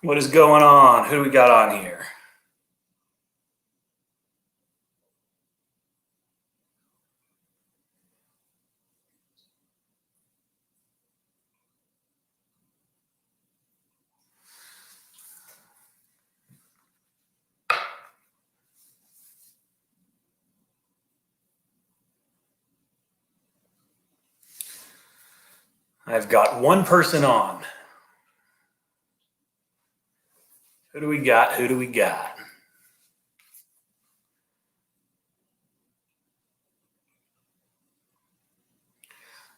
What is going on? Who do we got on here? I've got one person on. Who do we got? Who do we got?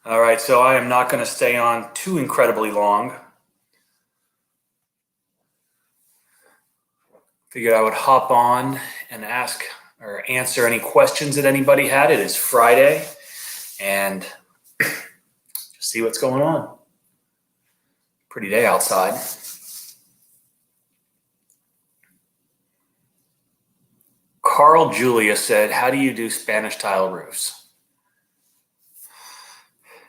All right, so I am not going to stay on too incredibly long. Figured I would hop on and ask or answer any questions that anybody had. It is Friday, and just see what's going on. Pretty day outside. Carl Julia said, how do you do Spanish tile roofs?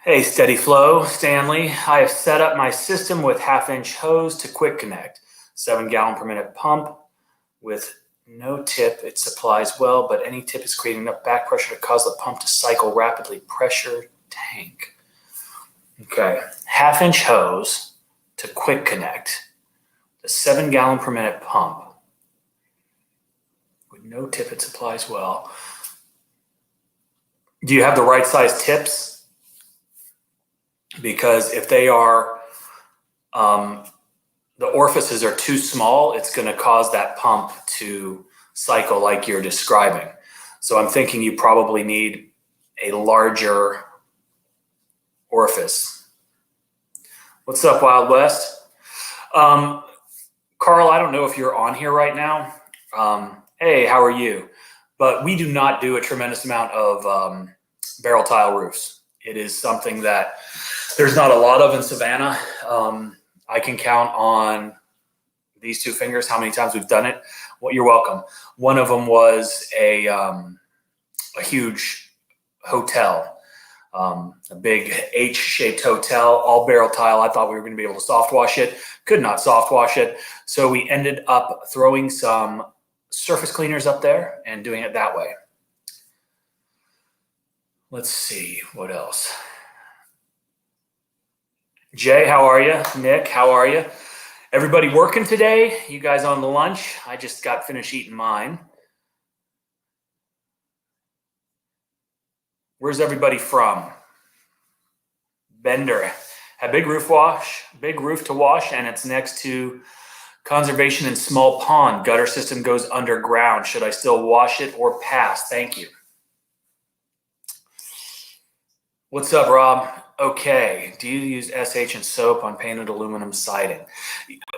Hey, Steady Flow, Stanley. I have set up my system with 1/2-inch hose to quick connect, 7 gallon per minute pump with no tip. It supplies well, but any tip is creating enough back pressure to cause the pump to cycle rapidly. Pressure tank. Okay, 1/2-inch hose to quick connect, the 7 gallon per minute pump with no tip. It supplies well. Do you have the right size tips? Because if they are, the orifices are too small, it's going to cause that pump to cycle like you're describing. So I'm thinking you probably need a larger orifice. What's up, Wild West? Carl, I don't know if you're on here right now. Hey, how are you? But we do not do a tremendous amount of barrel tile roofs. It is something that there's not a lot of in Savannah. I can count on these 2 fingers how many times we've done it. Well, you're welcome. One of them was a huge hotel, a big H-shaped hotel, all barrel tile. I thought we were going to be able to soft wash it. Could not soft wash it. So we ended up throwing some surface cleaners up there and doing it that way. Let's see, what else? Jay, how are you? Nick, how are you? Everybody working today? You guys on the lunch? I just got finished eating mine. Where's everybody from? Bender. A big roof to wash, and it's next to conservation and small pond. Gutter system goes underground. Should I still wash it or pass? Thank you. What's up, Rob? Okay, do you use SH and soap on painted aluminum siding?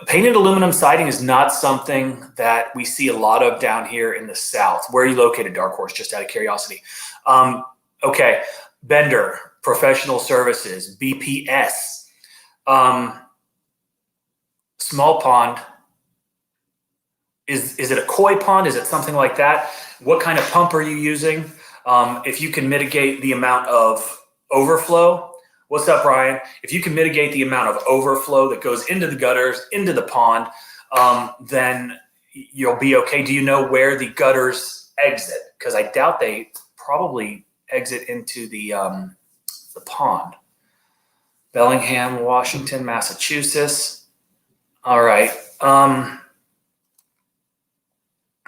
Painted aluminum siding is not something that we see a lot of down here in the South. Where are you located, Dark Horse, just out of curiosity? Okay, Bender, Professional Services, BPS. Small pond, is it a koi pond? Is it something like that? What kind of pump are you using? If you can mitigate the amount of overflow. What's up, Ryan? If you can mitigate the amount of overflow that goes into the gutters, into the pond, then you'll be okay. Do you know where the gutters exit? Because I doubt they probably exit into the pond. Bellingham, Washington, Massachusetts. All right.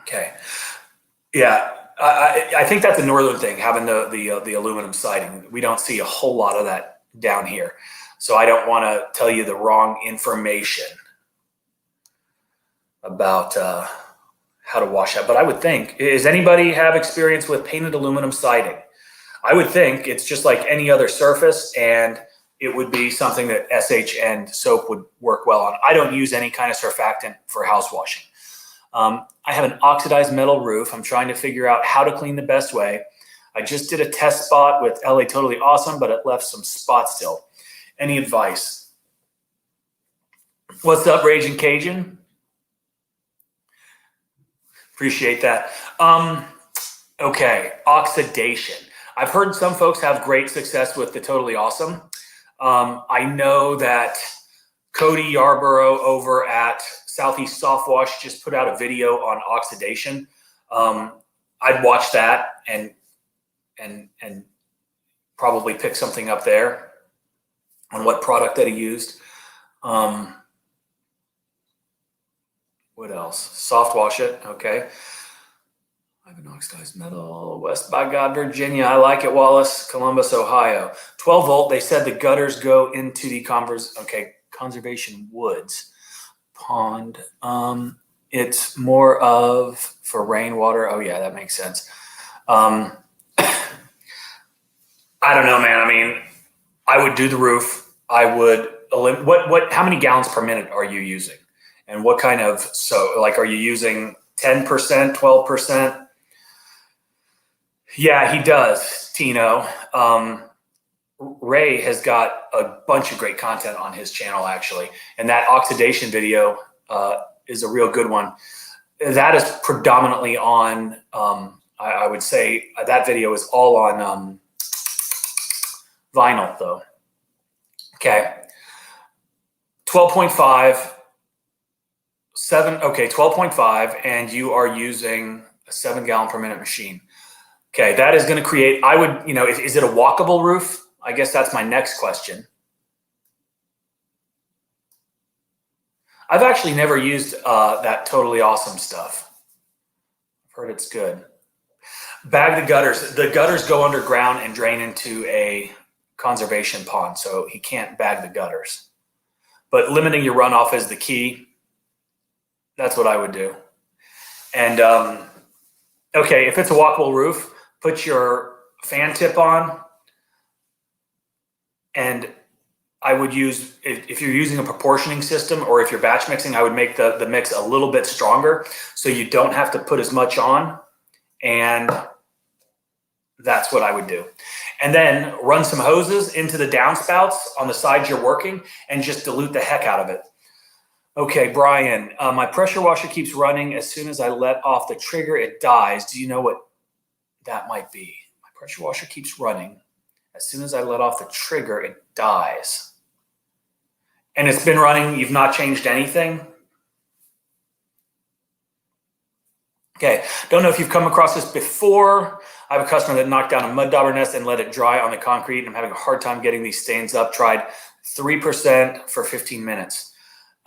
Okay. Yeah. I think that's a northern thing, having the aluminum siding. We don't see a whole lot of that down here. So I don't want to tell you the wrong information about how to wash that. But I would think, does anybody have experience with painted aluminum siding? I would think it's just like any other surface, and it would be something that SH and soap would work well on. I don't use any kind of surfactant for house washing. I have an oxidized metal roof. I'm trying to figure out how to clean the best way. I just did a test spot with LA Totally Awesome, but it left some spots still. Any advice? What's up, Raging Cajun? Appreciate that. Okay, oxidation. I've heard some folks have great success with the Totally Awesome. I know that Cody Yarborough over at Southeast Soft Wash just put out a video on oxidation. I'd watch that and probably pick something up there on what product that he used. What else? Soft wash it. Okay. I have an oxidized metal, West by God, Virginia. I like it, Wallace. Columbus, Ohio. 12 volt. They said the gutters go into the conservation woods pond. It's more of for rainwater. Oh yeah, that makes sense. I don't know, man. I mean, I would do the roof. I would how many gallons per minute are you using? And what kind of, are you using 10%, 12%? Yeah, he does, Tino. Ray has got a bunch of great content on his channel, actually. And that oxidation video is a real good one. That is predominantly on, I would say that video is all on vinyl, though. Okay. 12.5, 12.5, and you are using a 7 gallon per minute machine. Okay, that is going to create, I would, is it a walkable roof? I guess that's my next question. I've actually never used that totally awesome stuff. I've heard it's good. Bag the gutters. The gutters go underground and drain into a conservation pond, so he can't bag the gutters. But limiting your runoff is the key. That's what I would do. And, okay, if it's a walkable roof, put your fan tip on, and I would use, if you're using a proportioning system or if you're batch mixing, I would make the mix a little bit stronger so you don't have to put as much on, and that's what I would do. And then run some hoses into the downspouts on the sides you're working and just dilute the heck out of it. Okay, Brian, my pressure washer keeps running. As soon as I let off the trigger, it dies. Do you know what that might be? My pressure washer keeps running. As soon as I let off the trigger, it dies. And it's been running, you've not changed anything? Okay, don't know if you've come across this before. I have a customer that knocked down a mud dauber nest and let it dry on the concrete, and I'm having a hard time getting these stains up. Tried 3% for 15 minutes.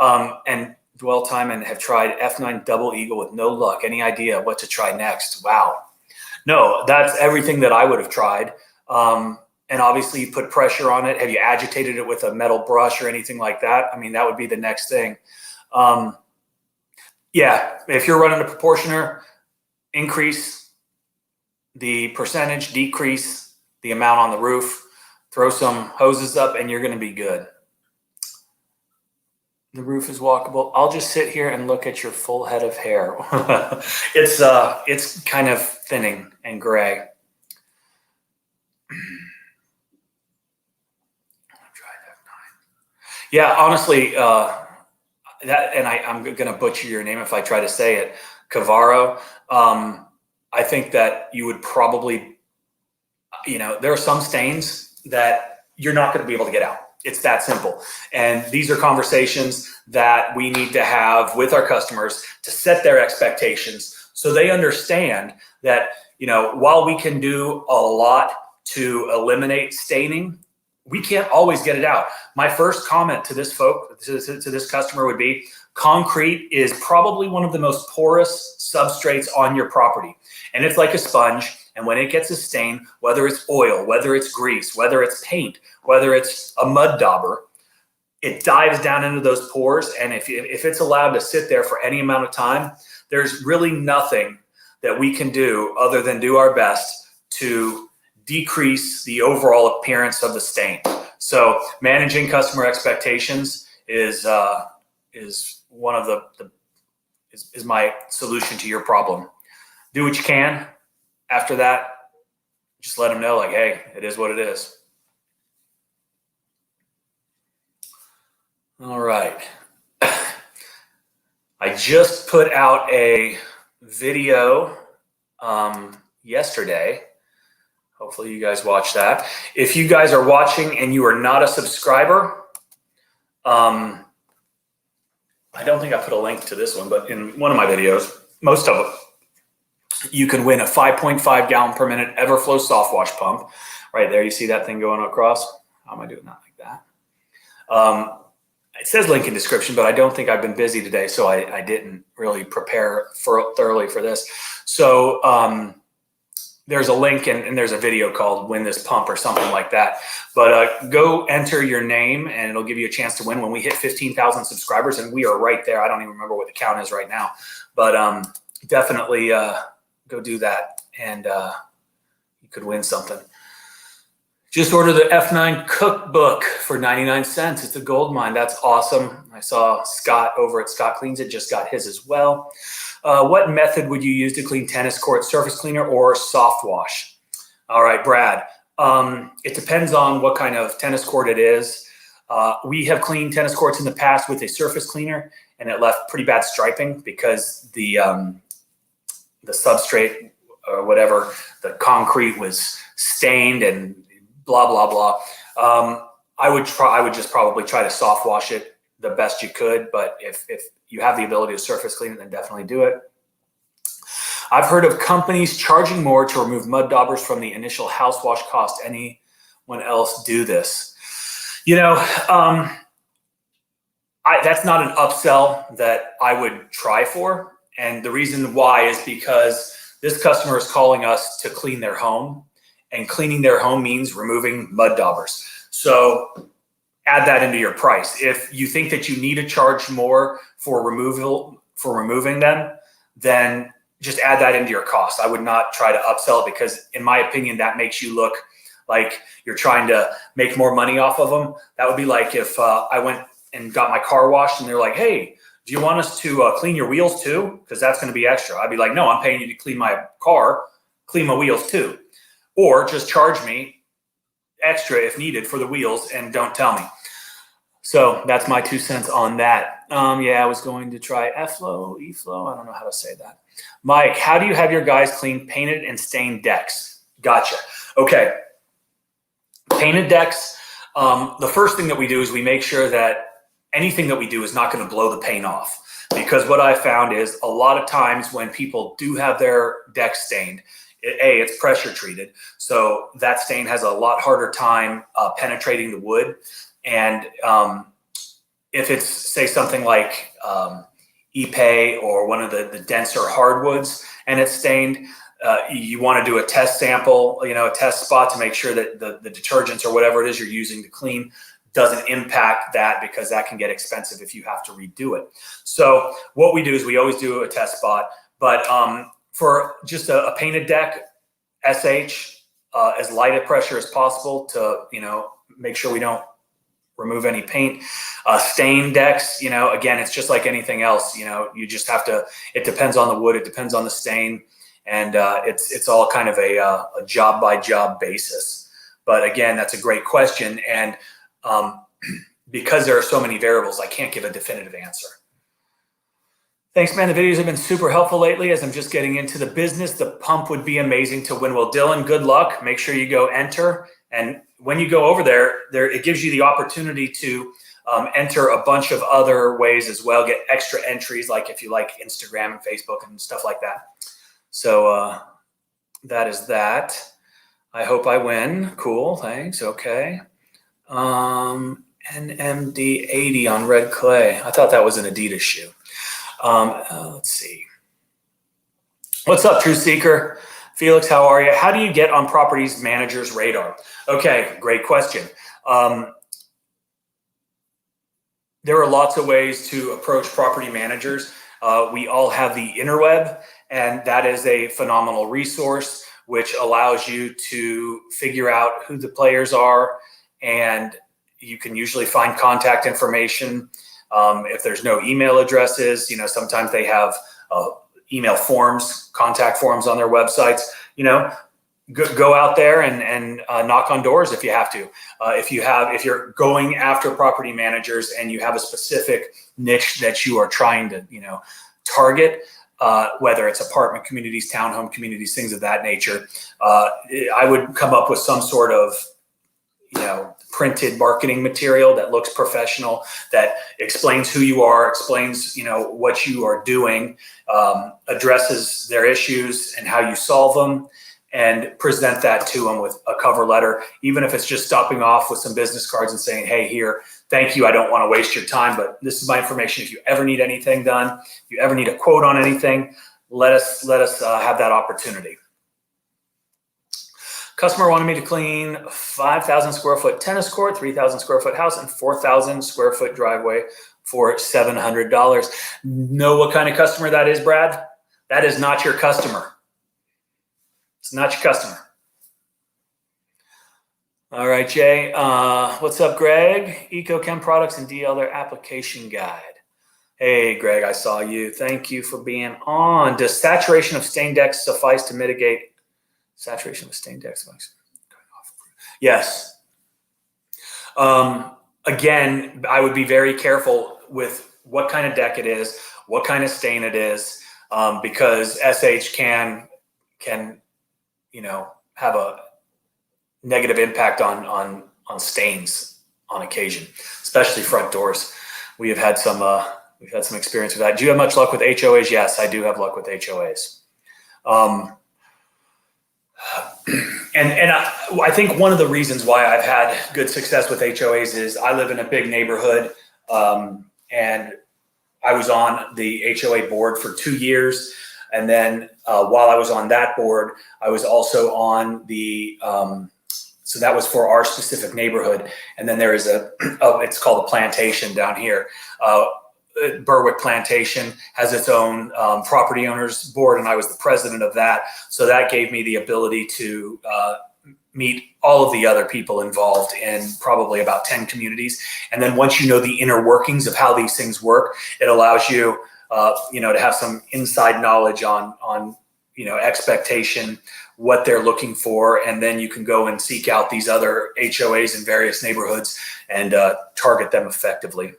And dwell time, and have tried F9 double eagle with no luck. Any idea what to try next? Wow. No, that's everything that I would have tried. And obviously you put pressure on it. Have you agitated it with a metal brush or anything like that? I mean, that would be the next thing. Yeah, if you're running a proportioner, increase the percentage, decrease the amount on the roof, throw some hoses up, and you're going to be good. The roof is walkable. I'll just sit here and look at your full head of hair. It's kind of thinning and gray. Yeah, honestly, I'm going to butcher your name if I try to say it, Cavaro. I think that you would probably, there are some stains that you're not going to be able to get out. It's that simple. And these are conversations that we need to have with our customers to set their expectations so they understand that, while we can do a lot to eliminate staining, we can't always get it out. My first comment to this to this customer would be, concrete is probably one of the most porous substrates on your property. And it's like a sponge. And when it gets a stain, whether it's oil, whether it's grease, whether it's paint, whether it's a mud dauber, it dives down into those pores. And if it's allowed to sit there for any amount of time, there's really nothing that we can do other than do our best to decrease the overall appearance of the stain. So managing customer expectations is one of is my solution to your problem. Do what you can. After that, just let them know, like, hey, it is what it is. All right. I just put out a video yesterday. Hopefully you guys watched that. If you guys are watching and you are not a subscriber, I don't think I put a link to this one, but in one of my videos, most of them, you can win a 5.5 gallon per minute Everflow soft wash pump. Right there, you see that thing going across? How am I doing that like that? It says link in description, but I don't think I've been busy today, so I didn't really prepare thoroughly for this. So there's a link and there's a video called Win This Pump or something like that. But go enter your name and it'll give you a chance to win when we hit 15,000 subscribers, and we are right there. I don't even remember what the count is right now, but definitely go do that and you could win something. Just ordered the F9 cookbook for 99 cents. It's a gold mine. That's awesome. I saw Scott over at Scott Cleans It just got his as well. What method would you use to clean tennis court? Surface cleaner or soft wash? All right, Brad. It depends on what kind of tennis court it is. We have cleaned tennis courts in the past with a surface cleaner, and it left pretty bad striping because the substrate or whatever, the concrete was stained and blah, blah, blah. I would just probably try to soft wash it the best you could, but if you have the ability to surface clean it, then definitely do it. I've heard of companies charging more to remove mud daubers from the initial house wash cost. Anyone else do this? You know, that's not an upsell that I would try for. And the reason why is because this customer is calling us to clean their home, and cleaning their home means removing mud daubers. So add that into your price. If you think that you need to charge more for removing them, then just add that into your cost. I would not try to upsell it because, in my opinion, that makes you look like you're trying to make more money off of them. That would be like if I went and got my car washed and they're like, hey, do you want us to clean your wheels too? Because that's going to be extra. I'd be like, no, I'm paying you to clean my car, clean my wheels too. Or just charge me extra if needed for the wheels and don't tell me. So that's my 2 cents on that. Yeah, I was going to try F-Flow, E-Flow. I don't know how to say that. Mike, how do you have your guys clean painted and stained decks? Gotcha. Okay. Painted decks. The first thing that we do is we make sure that anything that we do is not going to blow the paint off. Because what I found is a lot of times when people do have their deck stained, it's pressure treated. So that stain has a lot harder time penetrating the wood. And if it's, say, something like Ipe or one of the denser hardwoods and it's stained, you want to do a test sample, a test spot to make sure that the detergents or whatever it is you're using to clean doesn't impact that, because that can get expensive if you have to redo it. So what we do is we always do a test spot, but for just a painted deck, SH, as light a pressure as possible to, make sure we don't remove any paint. Stain decks, again, it's just like anything else, you just have to, it depends on the wood, it depends on the stain, and it's all kind of a job by job basis. But again, that's a great question. And because there are so many variables, I can't give a definitive answer. Thanks, man. The videos have been super helpful lately as I'm just getting into the business. The pump would be amazing to win. Well, Dylan, good luck. Make sure you go enter. And when you go over there, it gives you the opportunity to enter a bunch of other ways as well, get extra entries, like if you like Instagram and Facebook and stuff like that. So that is that. I hope I win. Cool. Thanks. Okay. NMD80 on red clay. I thought that was an Adidas shoe. Let's see. What's up, True Seeker? Felix, how are you? How do you get on properties manager's radar? Okay, great question. There are lots of ways to approach property managers. We all have the interweb, and that is a phenomenal resource which allows you to figure out who the players are, and you can usually find contact information. If there's no email addresses, sometimes they have email forms, contact forms on their websites. Go out there and knock on doors if you have to. If you're going after property managers and you have a specific niche that you are trying to target, whether it's apartment communities, townhome communities, things of that nature, I would come up with some sort of printed marketing material that looks professional, that explains who you are, explains, what you are doing, addresses their issues and how you solve them, and present that to them with a cover letter, even if it's just stopping off with some business cards and saying, hey, here, thank you. I don't want to waste your time, but this is my information. If you ever need anything done, if you ever need a quote on anything, let us have that opportunity. Customer wanted me to clean 5,000 square foot tennis court, 3,000 square foot house, and 4,000 square foot driveway for $700. Know what kind of customer that is, Brad? That is not your customer. It's not your customer. All right, Jay. What's up, Greg? EcoChem products and DL, their application guide. Hey, Greg, I saw you. Thank you for being on. Does saturation of stain decks suffice to mitigate saturation of stain decks? Yes. Again, I would be very careful with what kind of deck it is, what kind of stain it is, because SH can have a negative impact on stains on occasion, especially front doors. We've had some experience with that. Do you have much luck with HOAs? Yes, I do have luck with HOAs. And I think one of the reasons why I've had good success with HOAs is I live in a big neighborhood, and I was on the HOA board for 2 years. And then while I was on that board, I was also on the, so that was for our specific neighborhood. And then there is it's called a plantation down here. Berwick Plantation has its own property owners board, and I was the president of that. So that gave me the ability to meet all of the other people involved in probably about 10 communities. And then once you know the inner workings of how these things work, it allows you, to have some inside knowledge on expectation, what they're looking for, and then you can go and seek out these other HOAs in various neighborhoods and target them effectively.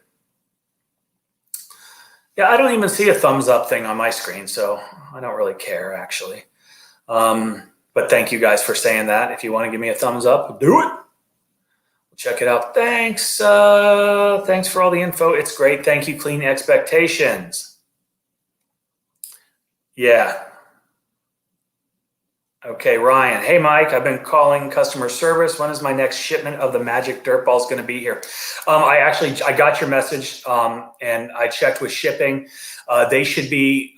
Yeah, I don't even see a thumbs up thing on my screen, so I don't really care, actually. But thank you guys for saying that. If you want to give me a thumbs up, do it. Check it out. Thanks. Thanks for all the info. It's great. Thank you. Clean expectations. Yeah. Okay, Ryan. Hey, Mike, I've been calling customer service. When is my next shipment of the magic dirt balls going to be here? I got your message, and I checked with shipping. They should be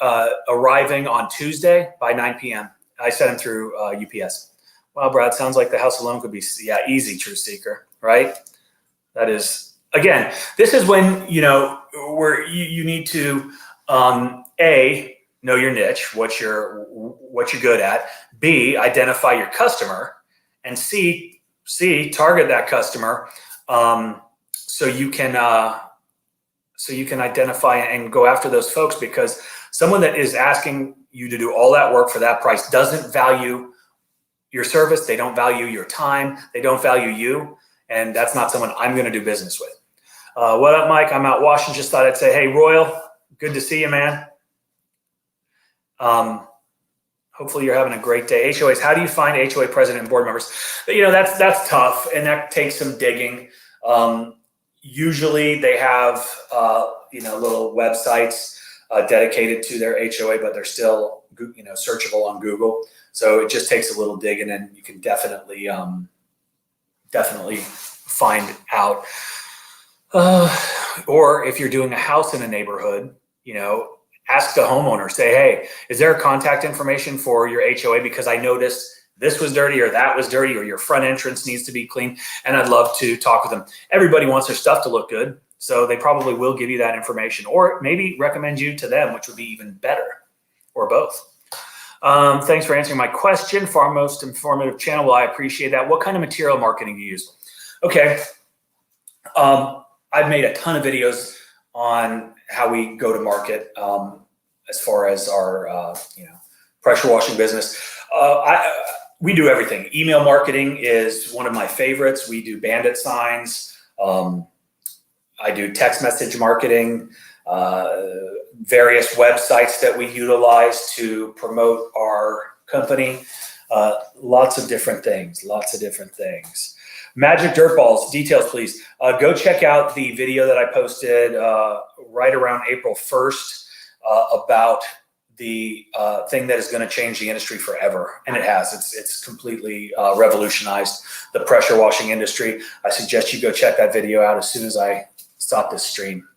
arriving on Tuesday by 9 p.m. I sent them through UPS. Wow, Brad, sounds like the house alone could be, easy, True Seeker, right? That is, again, this is when, where you need to, A, know your niche, what you're good at. B, identify your customer, and C, target that customer, so you can identify and go after those folks, because someone that is asking you to do all that work for that price doesn't value your service. They don't value your time. They don't value you, and that's not someone I'm going to do business with. What up, Mike? I'm out washing. Just thought I'd say, hey, Royal, good to see you, man. Hopefully you're having a great day. HOAs, how do you find HOA president and board members? But, that's tough, and that takes some digging. Usually they have, little websites dedicated to their HOA, but they're still, searchable on Google. So it just takes a little digging, and you can definitely find out. Or if you're doing a house in a neighborhood, ask the homeowner, say, hey, is there contact information for your HOA? Because I noticed this was dirty or that was dirty, or your front entrance needs to be clean. And I'd love to talk with them. Everybody wants their stuff to look good, so they probably will give you that information, or maybe recommend you to them, which would be even better, or both. Thanks for answering my question. Far most informative channel. Well, I appreciate that. What kind of material marketing do you use? Okay. I've made a ton of videos on how we go to market as far as our pressure washing business. We do everything. Email marketing is one of my favorites. We do bandit signs. I do text message marketing, various websites that we utilize to promote our company. Lots of different things. Magic Dirt Balls, details, please. Go check out the video that I posted right around April 1st about the thing that is going to change the industry forever. And it has. It's completely revolutionized the pressure washing industry. I suggest you go check that video out as soon as I stop this stream.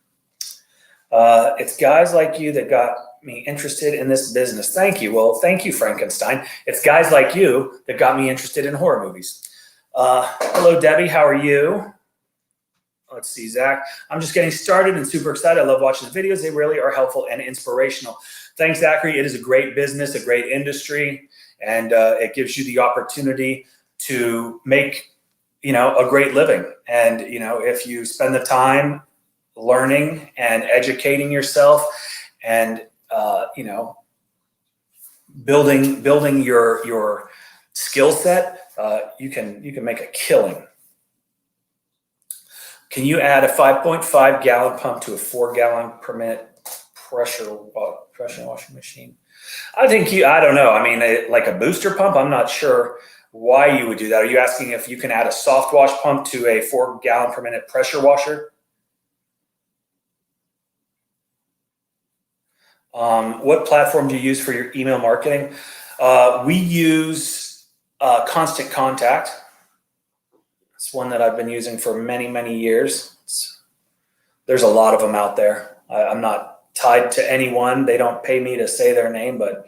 It's guys like you that got me interested in this business. Thank you. Well, thank you, Frankenstein. It's guys like you that got me interested in horror movies. Hello, Debbie. How are you? Let's see, Zach. I'm just getting started and super excited. I love watching the videos. They really are helpful and inspirational. Thanks, Zachary. It is a great business, a great industry, and it gives you the opportunity to make, a great living. And, if you spend the time learning and educating yourself and, building your skill set, you can make a killing. Can you add a 5.5 gallon pump to a 4 gallon per minute pressure washing machine? I don't know. I mean, like a booster pump, I'm not sure why you would do that. Are you asking if you can add a soft wash pump to a 4 gallon per minute pressure washer? What platform do you use for your email marketing? We use Constant Contact. It's one that I've been using for many, many years. There's a lot of them out there. I'm not tied to anyone. They don't pay me to say their name, but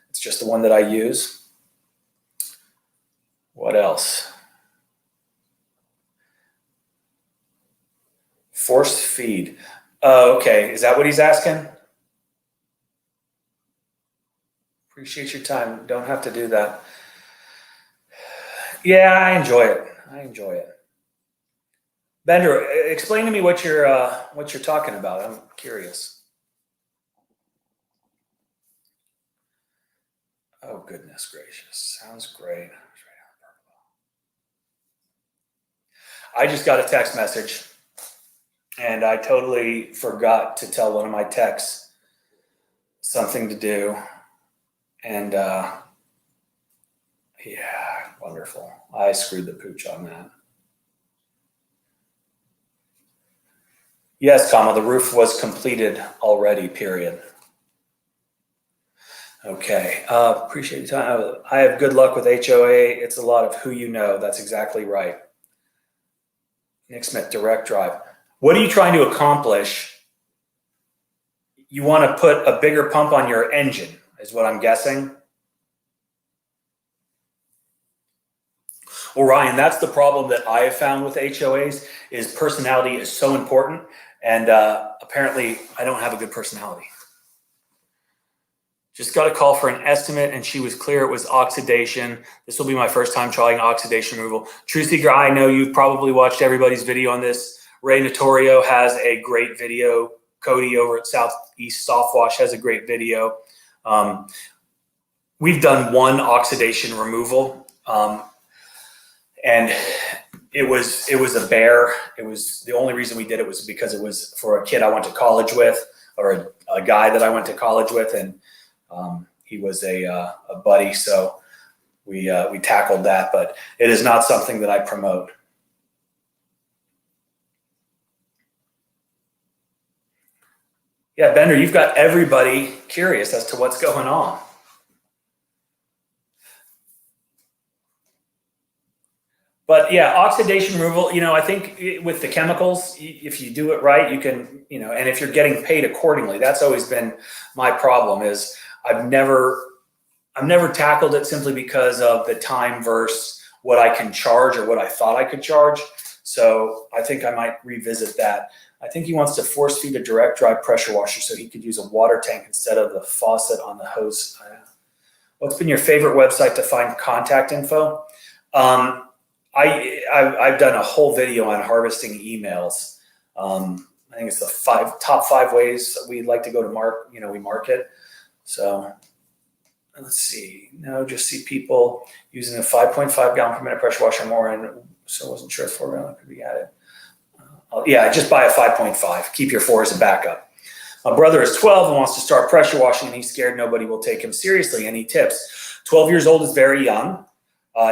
it's just the one that I use. What else? Force feed. Oh, okay. Is that what he's asking? Appreciate your time. Don't have to do that. Yeah, I enjoy it. Bender, explain to me what you're talking about. I'm curious. Oh, goodness gracious. Sounds great. I just got a text message and I totally forgot to tell one of my techs something to do. And yeah, wonderful. I screwed the pooch on that. Yes, the roof was completed already, period. Okay, appreciate your time. I have good luck with HOA. It's a lot of who you know. That's exactly right. Nick Smith, direct drive. What are you trying to accomplish? You want to put a bigger pump on your engine, is what I'm guessing. Well, Ryan, that's the problem that I have found with HOAs is personality is so important. And apparently I don't have a good personality. Just got a call for an estimate and she was clear it was oxidation. This will be my first time trying oxidation removal. Truth Seeker, I know you've probably watched everybody's video on this. Ray Notorio has a great video. Cody over at Southeast Soft Wash has a great video. We've done one oxidation removal. And it was a bear. It was the only reason we did it was because it was for a kid I went to college with, or a guy that I went to college with, and he was a buddy. So we tackled that, but it is not something that I promote. Yeah, Bender, you've got everybody curious as to what's going on. But yeah, oxidation removal, I think with the chemicals, if you do it right, you can, and if you're getting paid accordingly, that's always been my problem is I've never tackled it simply because of the time versus what I can charge or what I thought I could charge. So I think I might revisit that. I think he wants to force feed a direct drive pressure washer so he could use a water tank instead of the faucet on the hose. What's been your favorite website to find contact info? I've done a whole video on harvesting emails. I think it's the top 5 ways we like to go to we market. So let's see. No, just see people using a 5.5 gallon per minute pressure washer or more, and so I wasn't sure if 4 gallon could be added. Yeah, just buy a 5.5. Keep your 4 as a backup. My brother is 12 and wants to start pressure washing, and he's scared nobody will take him seriously. Any tips? 12 years old is very young.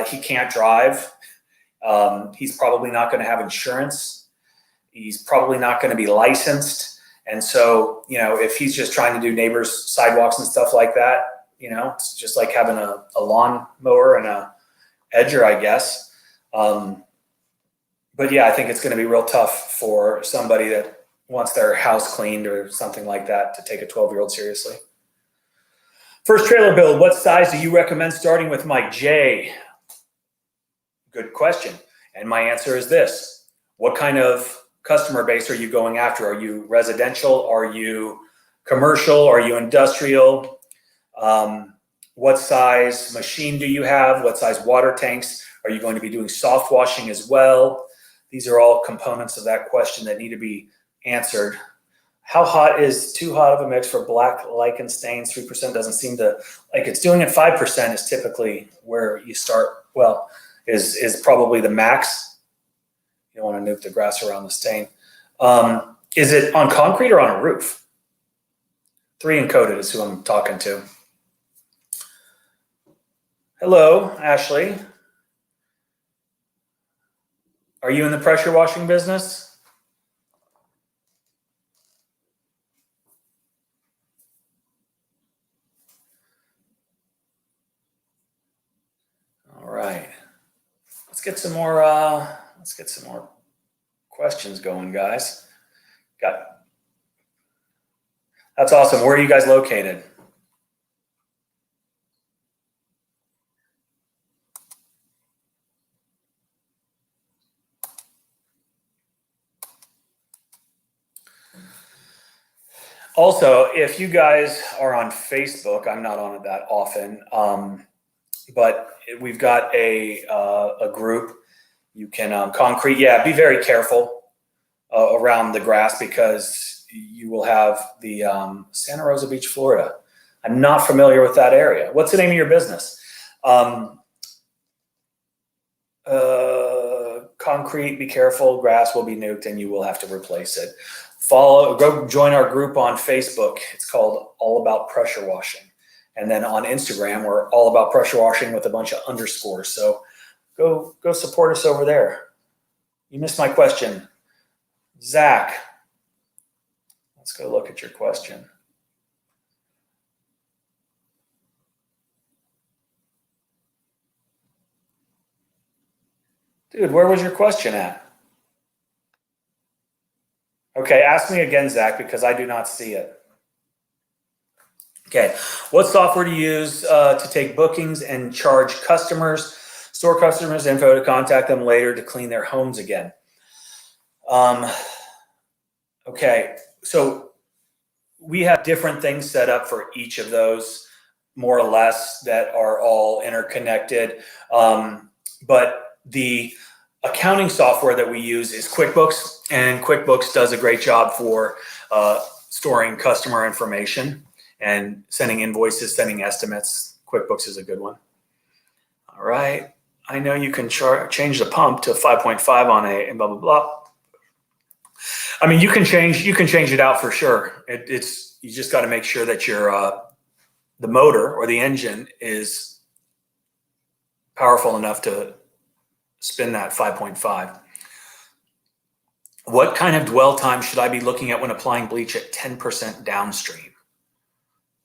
He can't drive. He's probably not going to have insurance. He's probably not going to be licensed. And so, if he's just trying to do neighbors' sidewalks and stuff like that, it's just like having a lawn mower and a edger, I guess. But yeah, I think it's going to be real tough for somebody that wants their house cleaned or something like that to take a 12-year-old seriously. First trailer build, what size do you recommend starting with, Mike J? Good question. And my answer is this. What kind of customer base are you going after? Are you residential? Are you commercial? Are you industrial? What size machine do you have? What size water tanks? Are you going to be doing soft washing as well? These are all components of that question that need to be answered. How hot is too hot of a mix for black lichen stains? 3% doesn't seem to, like it's doing it 5% is typically where you start, well, is probably the max. You don't want to nuke the grass around the stain. Is it on concrete or on a roof? 3 encoded is who I'm talking to. Hello, Ashley. Are you in the pressure washing business? All right. Let's get some more questions going, guys. That's awesome. Where are you guys located? Also, if you guys are on Facebook, I'm not on it that often, but we've got a group. You can concrete. Yeah, be very careful around the grass because you will have the Santa Rosa Beach, Florida. I'm not familiar with that area. What's the name of your business? Concrete, be careful. Grass will be nuked and you will have to replace it. Go join our group on Facebook. It's called All About Pressure Washing. And then on Instagram, we're All About Pressure Washing with a bunch of underscores. So go support us over there. You missed my question. Zach, let's go look at your question. Dude, where was your question at? Okay, ask me again, Zach, because I do not see it. Okay, what software do you use to take bookings and charge customers, store customers' info to contact them later to clean their homes again? Okay, so we have different things set up for each of those, more or less, that are all interconnected. But the accounting software that we use is QuickBooks, and QuickBooks does a great job for storing customer information and sending invoices, sending estimates. QuickBooks is a good one. All right. I know you can change the pump to 5.5 on a blah, blah, blah. I mean, you can change it out for sure. You just got to make sure that your the motor or the engine is powerful enough to spin that 5.5. What kind of dwell time should I be looking at when applying bleach at 10% downstream?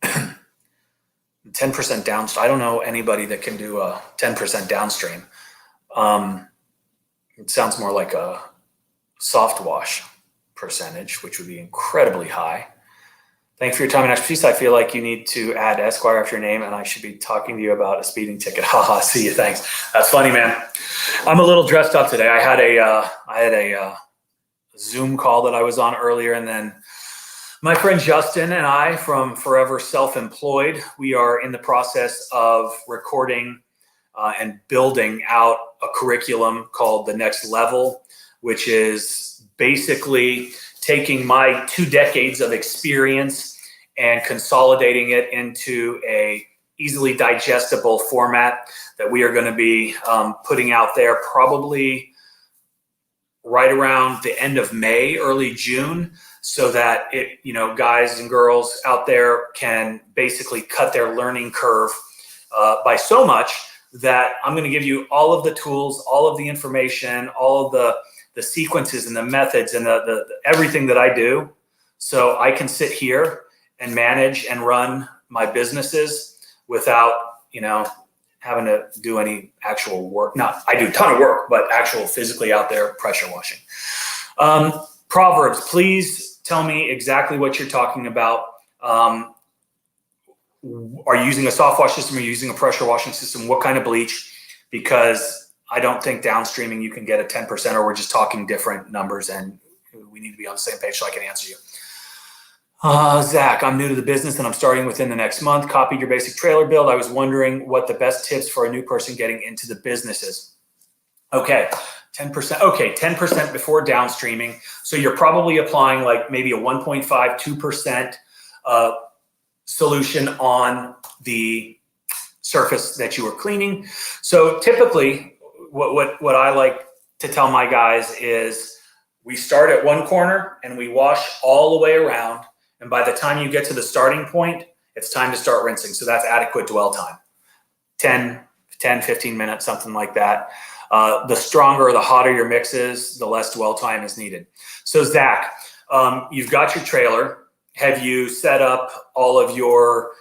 10% downstream. I don't know anybody that can do a 10% downstream. It sounds more like a soft wash percentage, which would be incredibly high. Thanks for your time and expertise. I feel like you need to add Esquire after your name, and I should be talking to you about a speeding ticket. Haha, see you. Thanks. That's funny, man. I'm a little dressed up today. I had a Zoom call that I was on earlier, and then my friend Justin and I from Forever Self-Employed, we are in the process of recording and building out a curriculum called The Next Level, which is basically taking my 2 decades of experience and consolidating it into a easily digestible format that we are going to be putting out there probably right around the end of May, early June, so that guys and girls out there can basically cut their learning curve by so much that I'm going to give you all of the tools, all of the information, all of the sequences and the methods and the everything that I do, so I can sit here and manage and run my businesses without, having to do any actual work. Not, I do a ton of work, but actual physically out there pressure washing. Proverbs, please tell me exactly what you're talking about. Are you using a soft wash system? Are you using a pressure washing system? What kind of bleach? Because I don't think downstreaming you can get a 10%, or we're just talking different numbers and we need to be on the same page so I can answer you. Zach, I'm new to the business and I'm starting within the next month. Copied your basic trailer build. I was wondering what the best tips for a new person getting into the business is. Okay, 10%. Okay, 10% before downstreaming. So you're probably applying like maybe a 1.5, 2% solution on the surface that you are cleaning. So typically what I like to tell my guys is we start at one corner and we wash all the way around. And by the time you get to the starting point, it's time to start rinsing. So that's adequate dwell time. 10, 15 minutes, something like that. The stronger or the hotter your mix is, the less dwell time is needed. So Zach, you've got your trailer. Have you set up all of your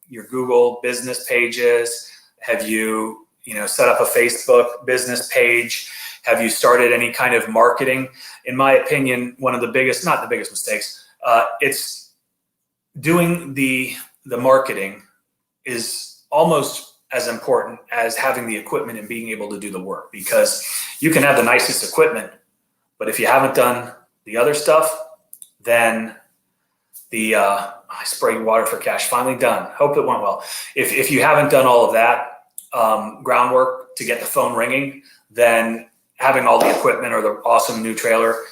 Google business pages? Have you, set up a Facebook business page? Have you started any kind of marketing? In my opinion, one of the biggest, not the biggest mistakes, it's doing the marketing is almost as important as having the equipment and being able to do the work, because you can have the nicest equipment, but if you haven't done the other stuff, then I sprayed water for cash, finally done. Hope it went well. If you haven't done all of that groundwork to get the phone ringing, then having all the equipment or the awesome new trailer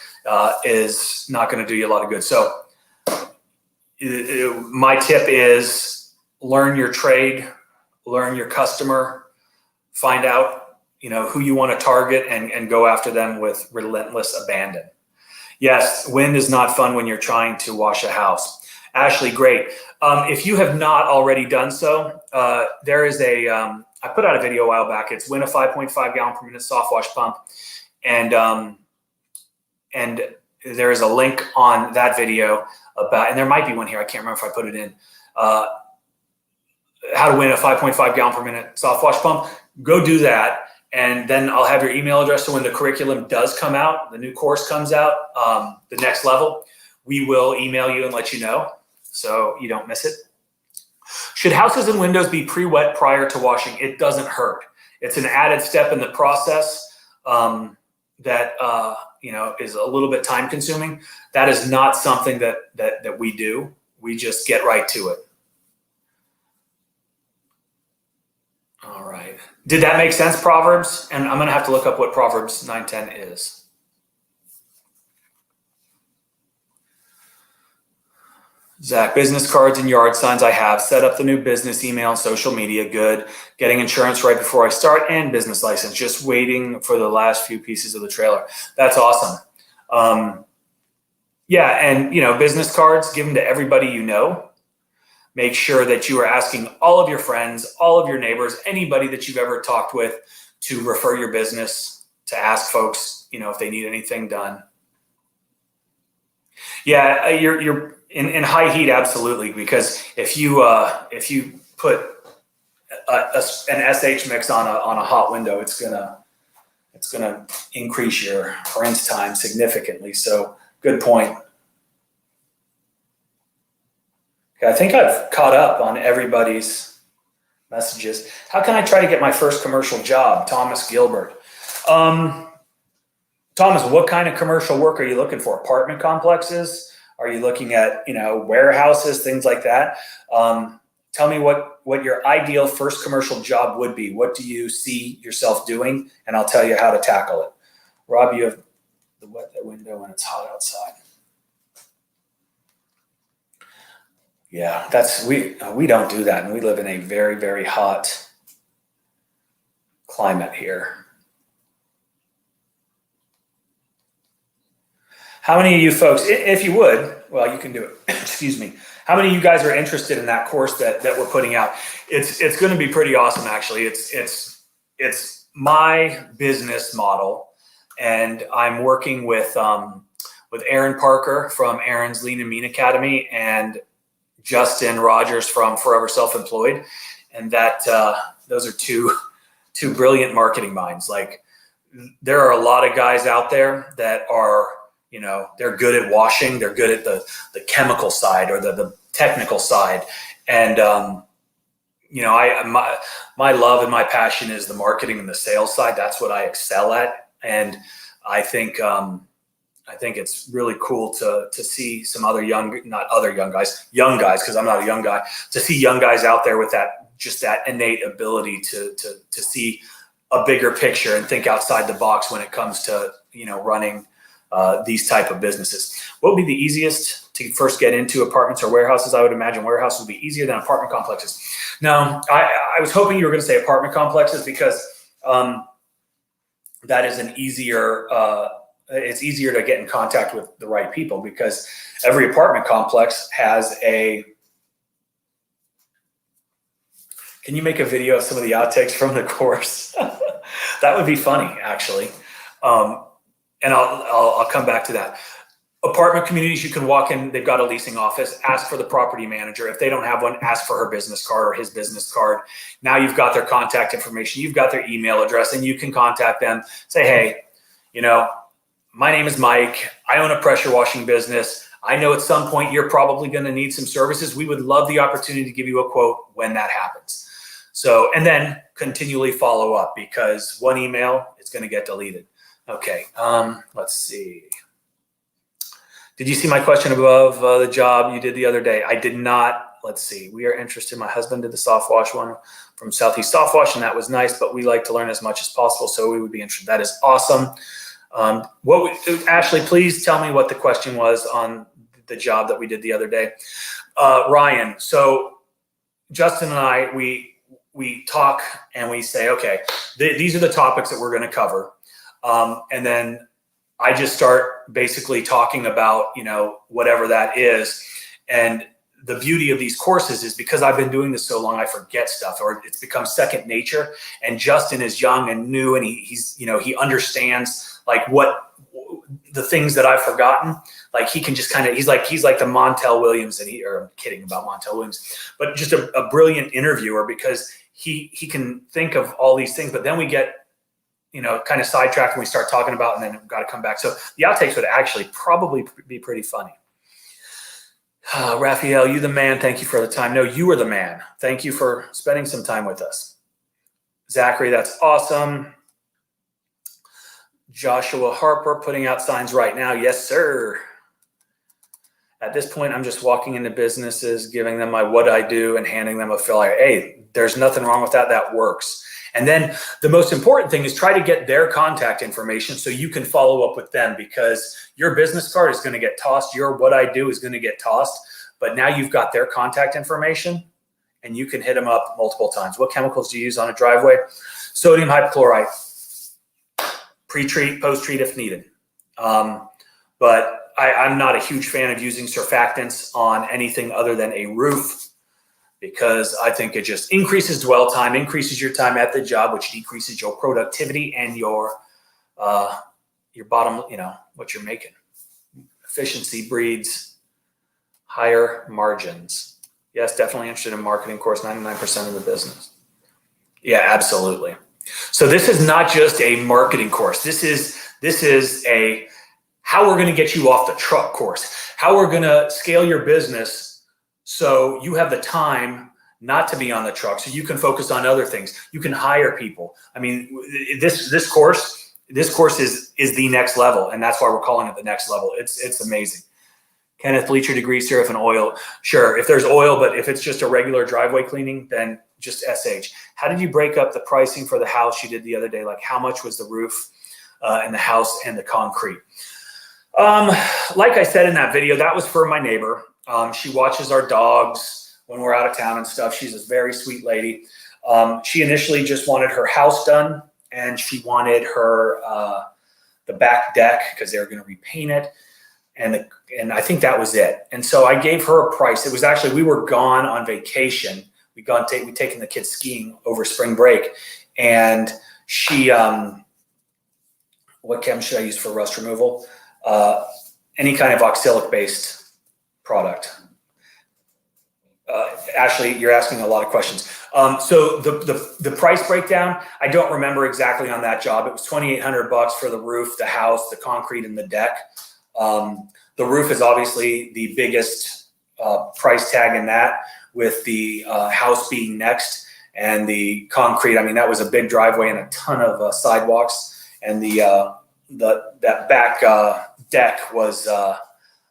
is not going to do you a lot of good. So my tip is learn your trade, learn your customer, find out, who you want to target and go after them with relentless abandon. Yes, wind is not fun when you're trying to wash a house. Ashley, great. If you have not already done so, there is I put out a video a while back. It's win a 5.5 gallon per minute soft wash pump. And there is a link on that video about, and there might be one here, I can't remember if I put it in, how to win a 5.5 gallon per minute soft wash pump. Go do that. And then I'll have your email address. So when the curriculum does come out, the new course comes out, the next level, we will email you and let you know so you don't miss it. Should houses and windows be pre-wet prior to washing? It doesn't hurt. It's an added step in the process that is a little bit time consuming. That is not something that we do. We just get right to it. All right. Did that make sense, Proverbs? And I'm going to have to look up what Proverbs 9:10 is. Zach, business cards and yard signs I have. Set up the new business email and social media. Good. Getting insurance right before I start and business license. Just waiting for the last few pieces of the trailer. That's awesome. Yeah, and business cards, give them to everybody you know. Make sure that you are asking all of your friends, all of your neighbors, anybody that you've ever talked with to refer your business, to ask folks, if they need anything done. Yeah, you're in high heat, absolutely, because if you put an SH mix on a hot window, it's gonna increase your rinse time significantly. So good point. Okay, I think I've caught up on everybody's messages. How can I try to get my first commercial job? Thomas Gilbert. Thomas, what kind of commercial work are you looking for? Apartment complexes? Are you looking at, warehouses, things like that? Tell me what your ideal first commercial job would be. What do you see yourself doing? And I'll tell you how to tackle it. Rob, you have the wet that window when it's hot outside. Yeah, we don't do that, and we live in a very, very hot climate here. How many of you folks, if you would, well, you can do it. Excuse me. How many of you guys are interested in that course that we're putting out? It's going to be pretty awesome, actually. It's my business model, and I'm working with Aaron Parker from Aaron's Lean and Mean Academy and Justin Rogers from Forever Self-Employed, and that those are two brilliant marketing minds. Like, there are a lot of guys out there that are, they're good at washing, they're good at the chemical side or the technical side, and my love and my passion is the marketing and the sales side. That's what I excel at, and I think it's really cool to see some other young guys, because I'm not a young guy, to see young guys out there with that innate ability to see a bigger picture and think outside the box when it comes to running these type of businesses. What would be the easiest to first get into, apartments or warehouses? I would imagine warehouses would be easier than apartment complexes. Now, I was hoping you were going to say apartment complexes, because that is an easier. It's easier to get in contact with the right people, because every apartment complex has a. Can you make a video of some of the outtakes from the course? That would be funny, actually. And I'll come back to that. Apartment communities, you can walk in, they've got a leasing office, ask for the property manager. If they don't have one, ask for her business card or his business card. Now you've got their contact information, you've got their email address, and you can contact them. Say, hey, my name is Mike. I own a pressure washing business. I know at some point you're probably going to need some services. We would love the opportunity to give you a quote when that happens. So, and then continually follow up, because one email is going to get deleted. Okay, let's see. Did you see my question above the job you did the other day? I did not. Let's see. We are interested. My husband did the soft wash one from Southeast Soft Wash, and that was nice, but we like to learn as much as possible, so we would be interested. That is awesome. Ashley, please tell me what the question was on the job that we did the other day. Ryan, so Justin and I, we talk and we say, okay, these are the topics that we're going to cover. And then I just start basically talking about, whatever that is. And the beauty of these courses is, because I've been doing this so long, I forget stuff, or it's become second nature. And Justin is young and new, and he understands like what the things that I've forgotten. Like, he can just he's like the Montel Williams, and I'm kidding about Montel Williams, but just a brilliant interviewer, because he can think of all these things, but then we get, kind of sidetracked and we start talking about, and then we've got to come back. So the outtakes would actually probably be pretty funny. Raphael, you the man. Thank you for the time. No, you are the man. Thank you for spending some time with us. Zachary, that's awesome. Joshua Harper, putting out signs right now. Yes, sir. At this point, I'm just walking into businesses, giving them my what I do, and handing them a flyer. Hey, there's nothing wrong with that. That works. And then the most important thing is try to get their contact information so you can follow up with them, because your business card is going to get tossed. Your what I do is going to get tossed. But now you've got their contact information, and you can hit them up multiple times. What chemicals do you use on a driveway? Sodium hypochlorite. Pre-treat, post-treat if needed. But I'm not a huge fan of using surfactants on anything other than a roof, because I think it just increases dwell time, increases your time at the job, which decreases your productivity and your bottom, what you're making. Efficiency breeds higher margins. Yes, definitely interested in marketing course, 99% of the business. Yeah, absolutely. So this is not just a marketing course. This is a how we're going to get you off the truck course, how we're going to scale your business so you have the time not to be on the truck, so you can focus on other things. You can hire people. I mean, this course is the next level, and that's why we're calling it the next level. It's amazing. Kenneth, bleacher degreaser, if an oil, sure. If there's oil, but if it's just a regular driveway cleaning, then just SH. How did you break up the pricing for the house you did the other day? Like, how much was the roof and the house and the concrete? Like I said in that video, that was for my neighbor. She watches our dogs when we're out of town and stuff. She's a very sweet lady. She initially just wanted her house done, and she wanted her the back deck because they were going to repaint it. and I think that was it. And so I gave her a price. It was actually, we were gone on vacation. We'd taken the kids skiing over spring break, and she, what chem should I use for rust removal? Any kind of oxalic based product. Ashley, you're asking a lot of questions. So the price breakdown, I don't remember exactly on that job. It was $2,800 for the roof, the house, the concrete, and the deck. The roof is obviously the biggest price tag in that, with the house being next, and the concrete. I mean, that was a big driveway and a ton of sidewalks, and that back deck was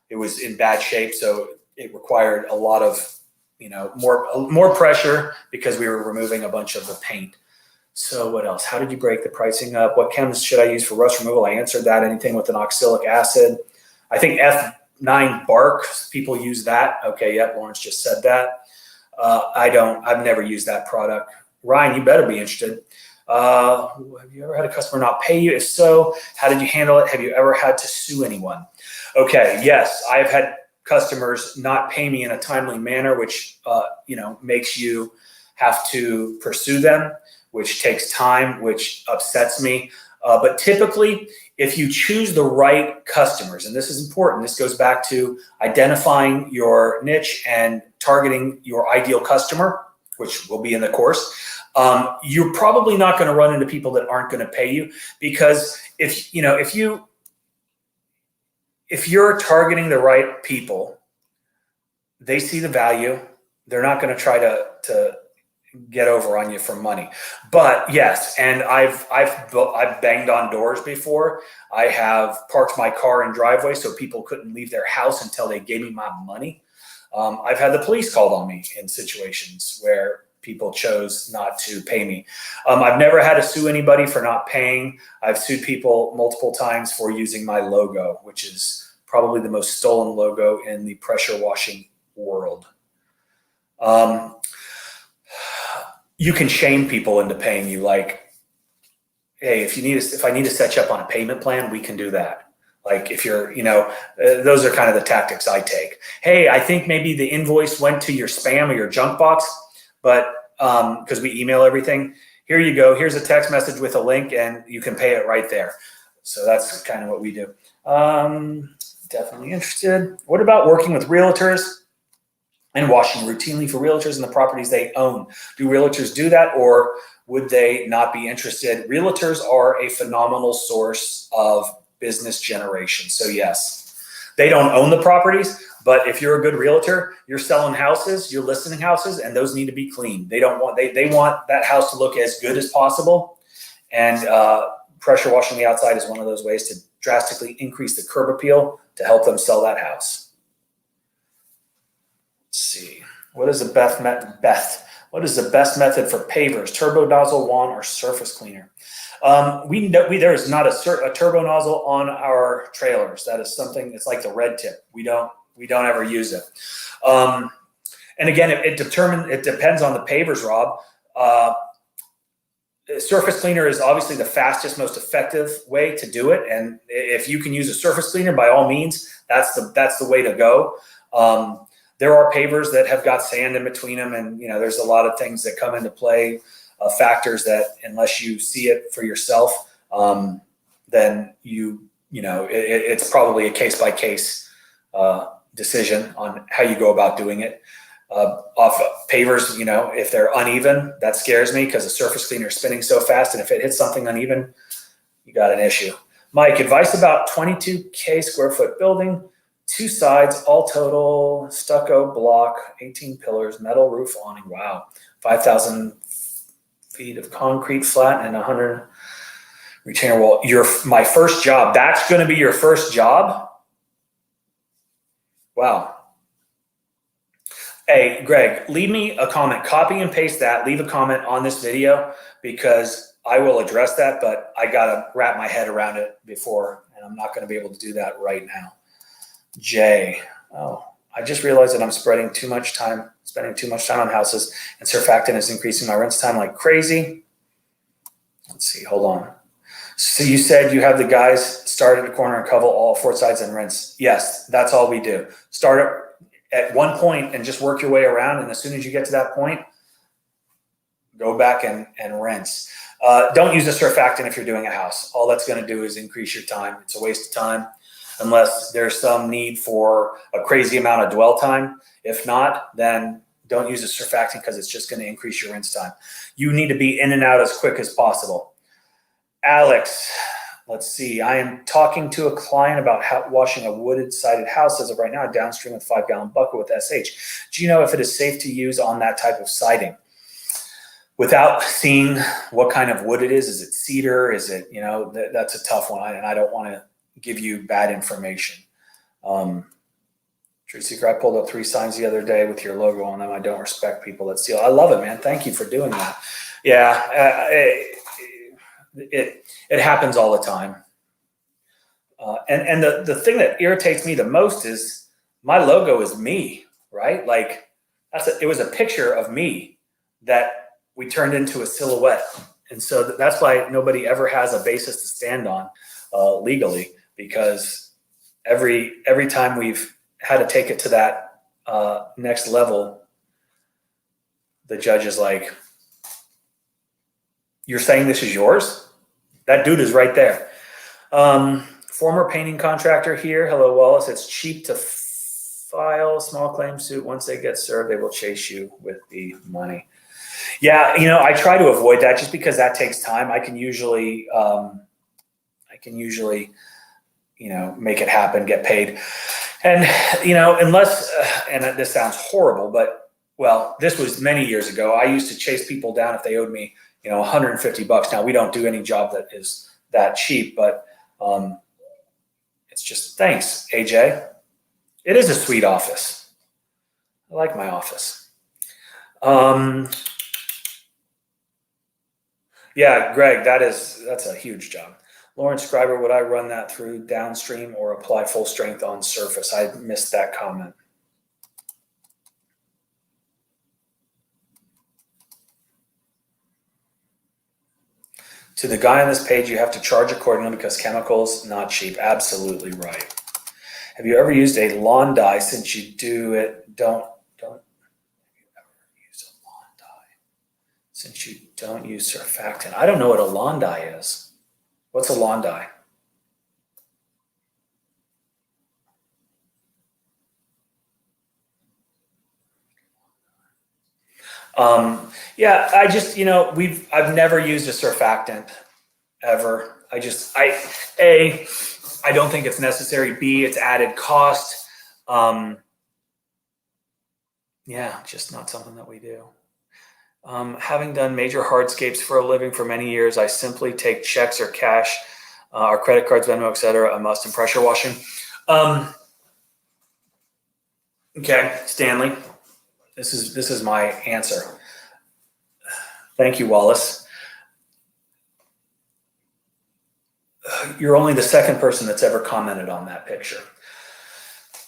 it was in bad shape, so it required a lot of more pressure because we were removing a bunch of the paint. So what else? How did you break the pricing up? What chems should I use for rust removal? I answered that. Anything with an oxalic acid. I think F9 bark, people use that. Okay, yep, Lawrence just said that. I've never used that product. Ryan, you better be interested. Have you ever had a customer not pay you? If so, how did you handle it? Have you ever had to sue anyone? Okay, yes, I've had customers not pay me in a timely manner, which makes you have to pursue them, which takes time, which upsets me. But typically, if you choose the right customers, and this is important, this goes back to identifying your niche and targeting your ideal customer, which will be in the course. You're probably not going to run into people that aren't going to pay you, because if you're targeting the right people, they see the value. They're not going to try to get over on you for money. But yes, and I've banged on doors before. I have parked my car in driveway so people couldn't leave their house until they gave me my money. I've had the police called on me in situations where people chose not to pay me. I've never had to sue anybody for not paying. I've sued people multiple times for using my logo, which is probably the most stolen logo in the pressure washing world. You can shame people into paying you. Like, hey, if I need to set you up on a payment plan, we can do that. Like, if you're, those are kind of the tactics I take. Hey, I think maybe the invoice went to your spam or your junk box, but because we email everything, here you go. Here's a text message with a link, and you can pay it right there. So that's kind of what we do. Definitely interested. What about working with realtors and washing routinely for realtors and the properties they own? Do realtors do that, or would they not be interested? Realtors are a phenomenal source of business generation. So yes, they don't own the properties, but if you're a good realtor, you're selling houses, you're listing houses, and those need to be clean. They want that house to look as good as possible. And pressure washing the outside is one of those ways to drastically increase the curb appeal to help them sell that house. Let's see. What is the best method for pavers? Turbo nozzle, wand, or surface cleaner? There is not a turbo nozzle on our trailers. That is something. It's like the red tip. We don't ever use it. And again, it depends on the pavers, Rob. Surface cleaner is obviously the fastest, most effective way to do it. And if you can use a surface cleaner, by all means, that's the way to go. There are pavers that have got sand in between them, and there's a lot of things that come into play, factors that unless you see it for yourself, then it's probably a case by case decision on how you go about doing it. Off of pavers, if they're uneven, that scares me because the surface cleaner is spinning so fast, and if it hits something uneven, you got an issue. Mike, advice about 22K square foot building, 2 sides, all total, stucco block, 18 pillars, metal roof awning. Wow, 5,000 feet of concrete flat and 100 retainer wall. My first job. That's going to be your first job? Wow. Hey, Greg, leave me a comment. Copy and paste that. Leave a comment on this video because I will address that, but I got to wrap my head around it before, and I'm not going to be able to do that right now. Jay, I just realized that I'm spending too much time on houses, and surfactant is increasing my rinse time like crazy. Let's see, hold on. So you said you have the guys start at the corner and cover all four sides and rinse. Yes, that's all we do. Start at one point and just work your way around. And as soon as you get to that point, go back and rinse. Don't use a surfactant if you're doing a house. All that's going to do is increase your time. It's a waste of time unless there's some need for a crazy amount of dwell time. If not, then don't use a surfactant because it's just going to increase your rinse time. You need to be in and out as quick as possible. Alex, let's see. I am talking to a client about washing a wooded sided house as of right now, downstream with 5-gallon bucket with SH. Do you know if it is safe to use on that type of siding? Without seeing what kind of wood it is it cedar? Is it, that's a tough one. And I don't want to give you bad information. True Seeker, I pulled up 3 signs the other day with your logo on them. I don't respect people that steal. I love it, man. Thank you for doing that. Yeah, it happens all the time. And the thing that irritates me the most is my logo is me, right? Like it was a picture of me that we turned into a silhouette. And so that's why nobody ever has a basis to stand on legally, because every time we've had to take it to that next level, the judge is like, you're saying this is yours? That dude is right there. Former painting contractor here. Hello, Wallace. It's cheap to file small claim suit. Once they get served, they will chase you with the money. Yeah, I try to avoid that just because that takes time. I can usually, make it happen, get paid. And, unless, and this sounds horrible, but, well, this was many years ago. I used to chase people down if they owed me, $150. Now, we don't do any job that is that cheap, but it's just, thanks, AJ. It is a sweet office. I like my office. Yeah, Greg, that's a huge job. Lauren Scriber, would I run that through downstream or apply full strength on surface? I missed that comment. To the guy on this page, you have to charge accordingly because chemicals, not cheap. Absolutely right. Have you ever used a lawn dye? Since you do it, don't since you don't use surfactant. I don't know what a lawn dye is. What's a lawn dye? Yeah, I just, I've never used a surfactant ever. I don't think it's necessary. B, it's added cost. Yeah, just not something that we do. Having done major hardscapes for a living for many years, I simply take checks or cash or credit cards, Venmo, etc. A must in pressure washing. Okay, Stanley, this is my answer. Thank you, Wallace. You're only the second person that's ever commented on that picture.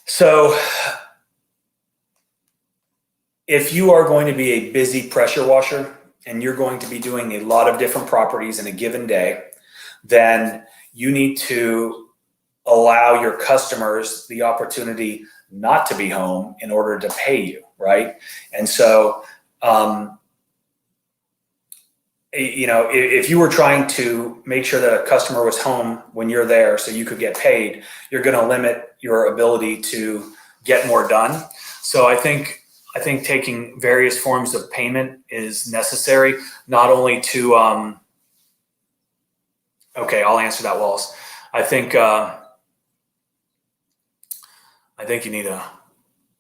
So if you are going to be a busy pressure washer and you're going to be doing a lot of different properties in a given day, then you need to allow your customers the opportunity not to be home in order to pay you, right? And so, if you were trying to make sure that a customer was home when you're there so you could get paid, you're going to limit your ability to get more done. So I think taking various forms of payment is necessary, not only to, okay, I'll answer that, Wallace. I think you need to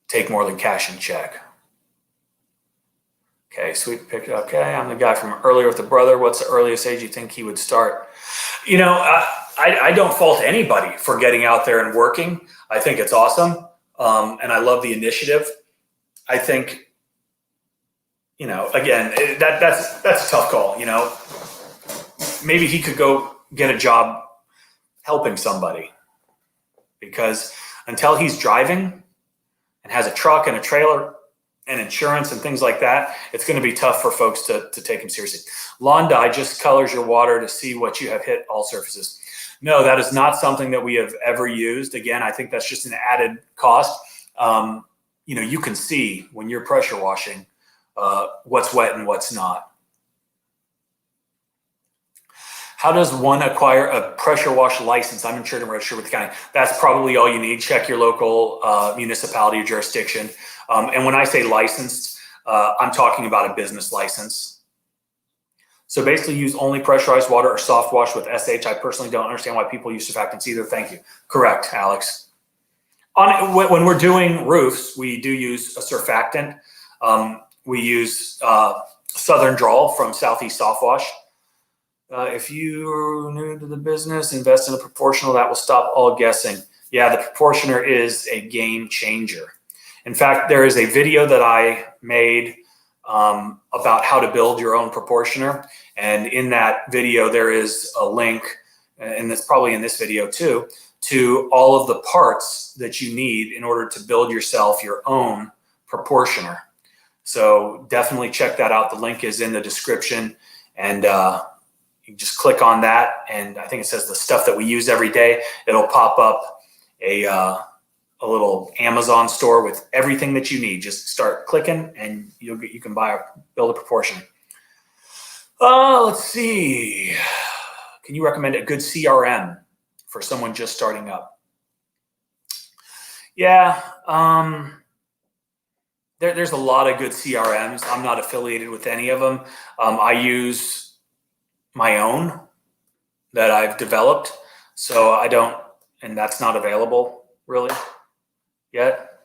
take more than cash and check. Okay, sweet pick. Okay, I'm the guy from earlier with the brother. What's the earliest age you think he would start? I don't fault anybody for getting out there and working. I think it's awesome. And I love the initiative. I think, again, that's a tough call. Maybe he could go get a job helping somebody, because until he's driving and has a truck and a trailer and insurance and things like that, it's going to be tough for folks to take them seriously. Lawn dye just colors your water to see what you have hit all surfaces. No, that is not something that we have ever used. Again, I think that's just an added cost. You can see when you're pressure washing what's wet and what's not. How does one acquire a pressure wash license? I'm insured and registered with the county. That's probably all you need. Check your local municipality or jurisdiction. And when I say licensed, I'm talking about a business license. So basically use only pressurized water or soft wash with SH. I personally don't understand why people use surfactants either. Thank you. Correct, Alex. When we're doing roofs, we do use a surfactant. We use Southern Drawl from Southeast Soft Wash. If you're new to the business, invest in a proportional. That will stop all guessing. Yeah, the proportioner is a game changer. In fact, there is a video that I made about how to build your own proportioner. And in that video, there is a link, and it's probably in this video too, to all of the parts that you need in order to build yourself your own proportioner. So definitely check that out. The link is in the description, and you just click on that, and I think it says the stuff that we use every day. It'll pop up a little Amazon store with everything that you need. Just start clicking, and you can build a proportion. Let's see. Can you recommend a good CRM for someone just starting up? Yeah, there's a lot of good CRMs. I'm not affiliated with any of them. I use my own that I've developed. So I don't, and that's not available really yet.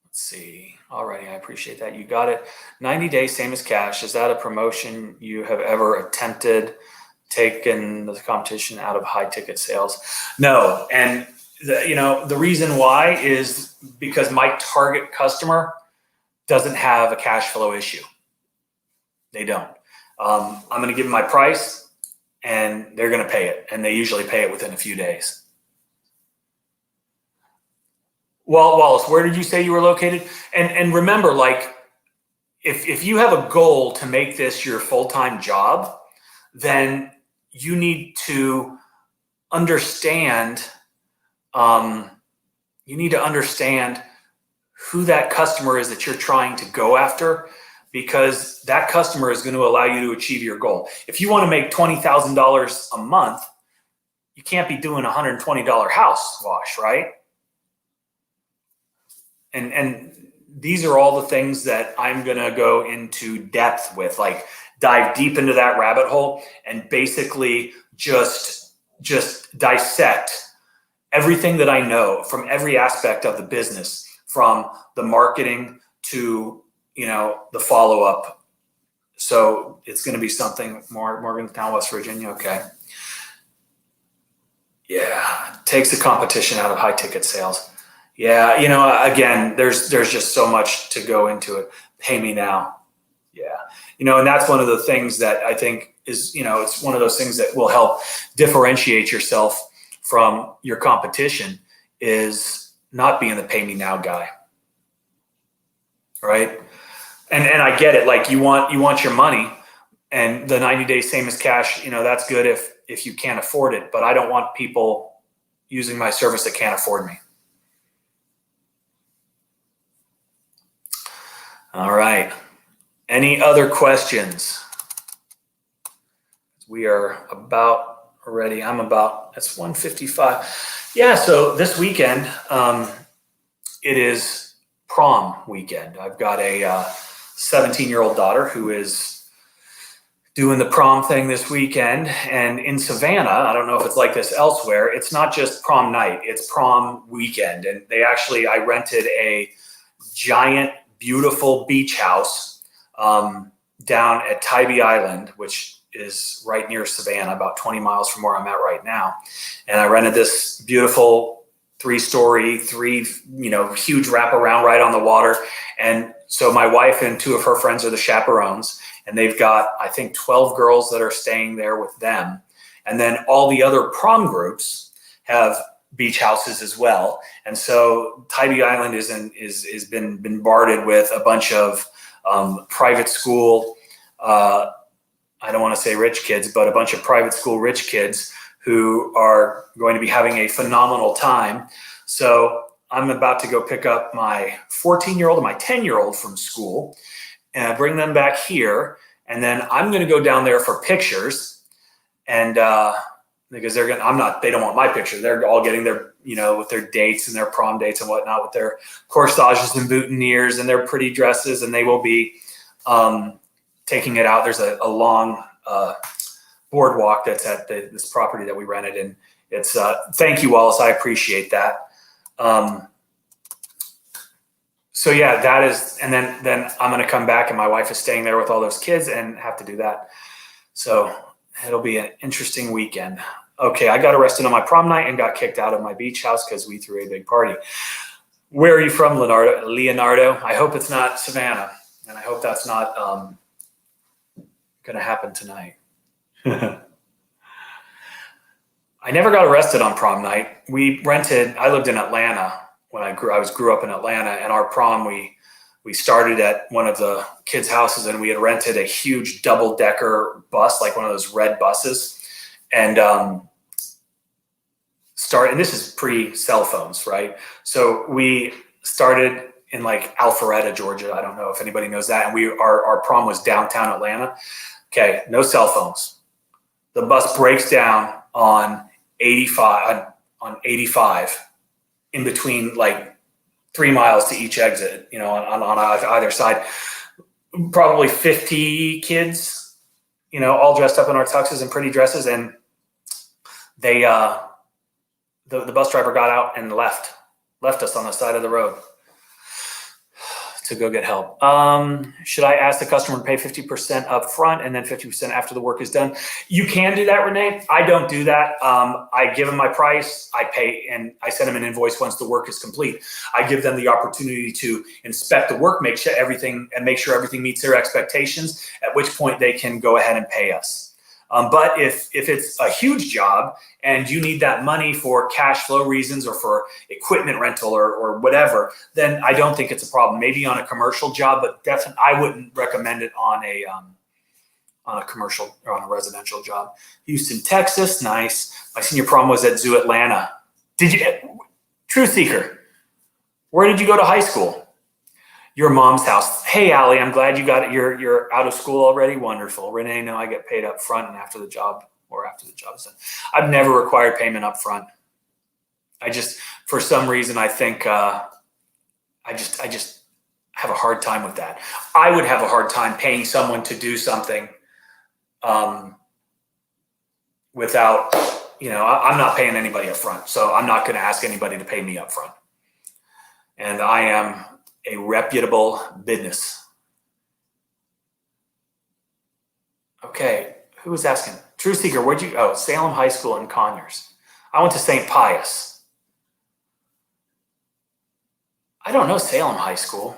Let's see. Alrighty, I appreciate that. You got it. 90 days, same as cash. Is that a promotion you have ever attempted, taken the competition out of high ticket sales? No. And the reason why is because my target customer doesn't have a cash flow issue. They don't. I'm going to give them my price, and they're going to pay it. And they usually pay it within a few days. Well, Wallace, where did you say you were located? And remember, like, if you have a goal to make this your full-time job, then you need to understand, who that customer is that you're trying to go after, because that customer is going to allow you to achieve your goal. If you want to make $20,000 a month, you can't be doing a $120 house wash, right? And these are all the things that I'm going to go into depth with, like dive deep into that rabbit hole and basically just dissect everything that I know from every aspect of the business, from the marketing to the follow-up. So it's going to be something more. Morgantown, West Virginia. Okay. Yeah. Takes the competition out of high ticket sales. Yeah. Again, there's just so much to go into it. Pay me now. Yeah. And that's one of the things that I think is, it's one of those things that will help differentiate yourself from your competition, is not being the pay me now guy. Right. And I get it. Like you want your money, and the 90 days, same as cash, that's good if you can't afford it, but I don't want people using my service that can't afford me. All right. Any other questions? We are about ready. It's 1:55. Yeah. So this weekend, it is prom weekend. I've got a 17-year-old daughter who is doing the prom thing this weekend. And in Savannah, I don't know if it's like this elsewhere, it's not just prom night, it's prom weekend. And I rented a giant, beautiful beach house down at Tybee Island, which is right near Savannah, about 20 miles from where I'm at right now. And I rented this beautiful 3-story, huge wraparound right on the water. And so my wife and 2 of her friends are the chaperones, and they've got, I think, 12 girls that are staying there with them. And then all the other prom groups have beach houses as well. And so Tybee Island is been bombarded with a bunch of private school, I don't want to say rich kids, but a bunch of private school rich kids who are going to be having a phenomenal time. So I'm about to go pick up my 14-year-old and my 10-year-old from school and bring them back here. And then I'm going to go down there for pictures. And because they don't want my picture. They're all getting their, with their dates and their prom dates and whatnot, with their corsages and boutonnieres and their pretty dresses. And they will be taking it out. There's a long boardwalk that's at this property that we rented. And it's, thank you, Wallace. I appreciate that. So yeah, that is, and then I'm going to come back and my wife is staying there with all those kids and have to do that. So it'll be an interesting weekend. Okay. I got arrested on my prom night and got kicked out of my beach house because we threw a big party. Where are you from, Leonardo? I hope it's not Savannah, and I hope that's not going to happen tonight. I never got arrested on prom night. I lived in Atlanta when I grew up in Atlanta, and our prom, we started at one of the kids' houses, and we had rented a huge double-decker bus, like one of those red buses, and this is pre-cell phones, right? So we started in like Alpharetta, Georgia. I don't know if anybody knows that. And our prom was downtown Atlanta. Okay, no cell phones. The bus breaks down on 85 in between, like 3 miles to each exit, on either side. Probably 50 kids, all dressed up in our tuxes and pretty dresses. And they, the bus driver got out and left us on the side of the road to go get help. Should I ask the customer to pay 50% up front and then 50% after the work is done? You can do that, Renee. I don't do that. I give them my price, I pay, and I send them an invoice once the work is complete. I give them the opportunity to inspect the work, make sure everything meets their expectations, at which point they can go ahead and pay us. But if it's a huge job and you need that money for cash flow reasons or for equipment rental or whatever, then I don't think it's a problem. Maybe on a commercial job, but definitely I wouldn't recommend it on a commercial or on a residential job. Houston, Texas, nice. My senior prom was at Zoo Atlanta. Truth Seeker, where did you go to high school? Your mom's house. Hey, Allie, I'm glad you got it. You're out of school already. Wonderful. Renee, no, I get paid up front and after the job is done. I've never required payment up front. I just, for some reason, I think I just have a hard time with that. I would have a hard time paying someone to do something without, I'm not paying anybody up front. So I'm not going to ask anybody to pay me up front. And I am a reputable business. Okay, who was asking? True Seeker, where'd you go? Salem High School in Conyers. I went to St. Pius. I don't know Salem High School.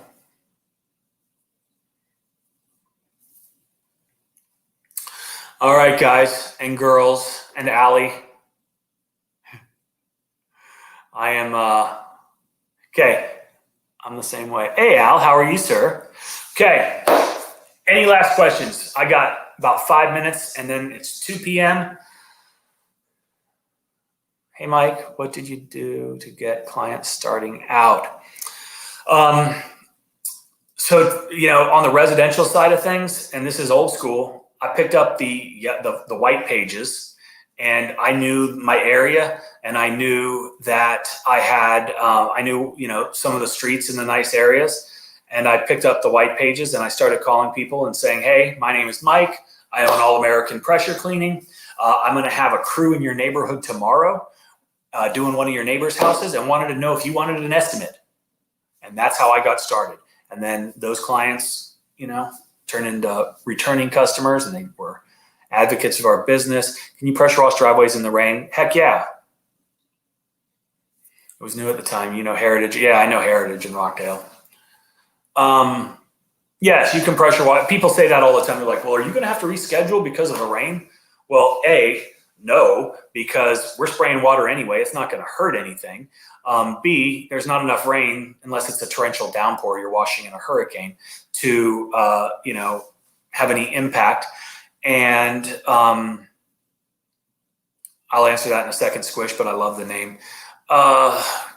All right, guys and girls and Allie. I am, okay. I'm the same way. Hey, Al, how are you, sir? Okay. Any last questions? I got about 5 minutes and then it's 2 p.m. Hey, Mike, what did you do to get clients starting out? So, on the residential side of things, and this is old school, I picked up the white pages. And I knew my area, and I knew that I knew some of the streets in the nice areas. And I picked up the white pages and I started calling people and saying, hey, my name is Mike. I own All-American Pressure Cleaning. I'm going to have a crew in your neighborhood tomorrow doing one of your neighbor's houses, and wanted to know if you wanted an estimate. And that's how I got started. And then those clients, turned into returning customers, and they were advocates of our business. Can you pressure wash driveways in the rain? Heck yeah. It was new at the time. Heritage. Yeah, I know Heritage in Rockdale. Yes, you can pressure wash. People say that all the time. They're like, well, are you going to have to reschedule because of the rain? Well, A, No, because we're spraying water anyway. It's not going to hurt anything. B, there's not enough rain unless it's a torrential downpour. You're washing in a hurricane to, have any impact. And I'll answer that in a second, Squish, but I love the name.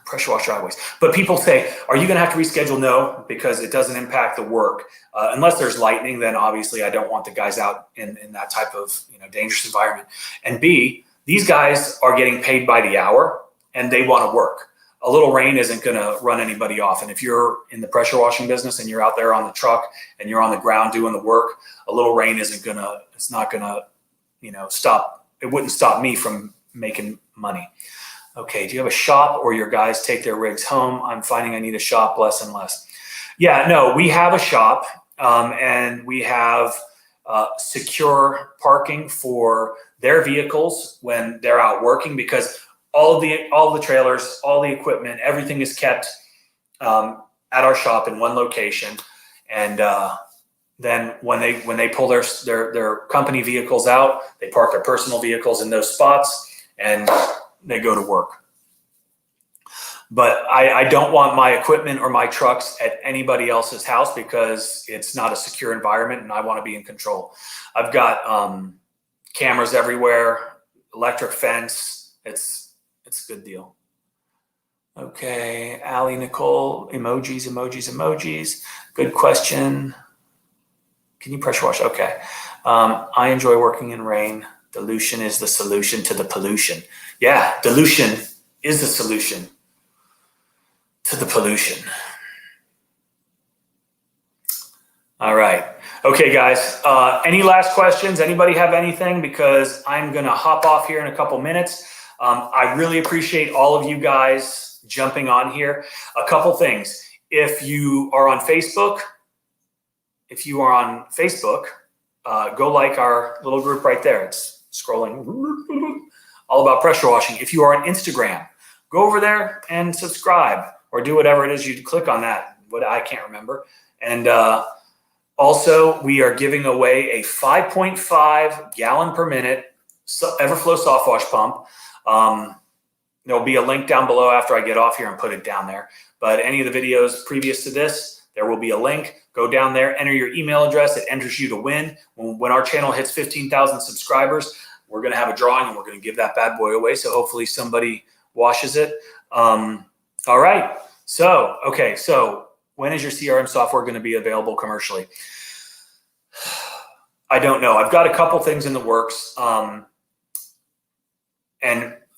Pressure wash driveways. But people say, are you going to have to reschedule? No, because it doesn't impact the work. Unless there's lightning, then obviously I don't want the guys out in that type of dangerous environment. And B, these guys are getting paid by the hour and they want to work. A little rain isn't going to run anybody off. And if you're in the pressure washing business and you're out there on the truck and you're on the ground doing the work, a little rain it's not going to, stop. It wouldn't stop me from making money. Okay, do you have a shop or your guys take their rigs home? I'm finding I need a shop less and less. Yeah, no, we have a shop and we have secure parking for their vehicles when they're out working, because all the trailers, all the equipment, everything is kept at our shop in one location. And then when they pull their company vehicles out, they park their personal vehicles in those spots and they go to work. But I don't want my equipment or my trucks at anybody else's house because it's not a secure environment and I want to be in control. I've got cameras everywhere, electric fence. It's a good deal. Okay, Allie, Nicole, emojis. Good question. Can you pressure wash? Okay. I enjoy working in rain. Dilution is the solution to the pollution. Yeah, dilution is the solution to the pollution. All right. Okay, guys. Any last questions? Anybody have anything? Because I'm going to hop off here in a couple minutes. I really appreciate all of you guys jumping on here. A couple things. If you are on Facebook, go like our little group right there. It's scrolling all about pressure washing. If you are on Instagram, go over there and subscribe or do whatever it is you click on that. What I can't remember. And also, we are giving away a 5.5 gallon per minute Everflow soft wash pump. There'll be a link down below after I get off here and put it down there. But any of the videos previous to this, there will be a link. Go down there, enter your email address. It enters you to win. When our channel hits 15,000 subscribers, we're going to have a drawing and we're going to give that bad boy away. So hopefully somebody washes it. All right. So when is your CRM software going to be available commercially? I don't know. I've got a couple things in the works. And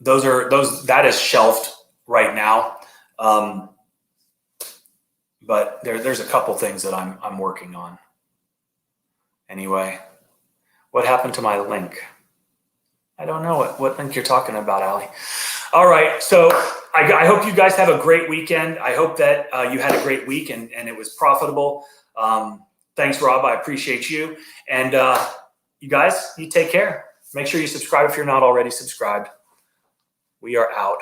that is shelved right now. But there's a couple things that I'm working on. Anyway, what happened to my link? I don't know what link you're talking about, Allie. All right, so I hope you guys have a great weekend. I hope that you had a great week and it was profitable. Thanks, Rob. I appreciate you. And you guys, you take care. Make sure you subscribe if you're not already subscribed. We are out.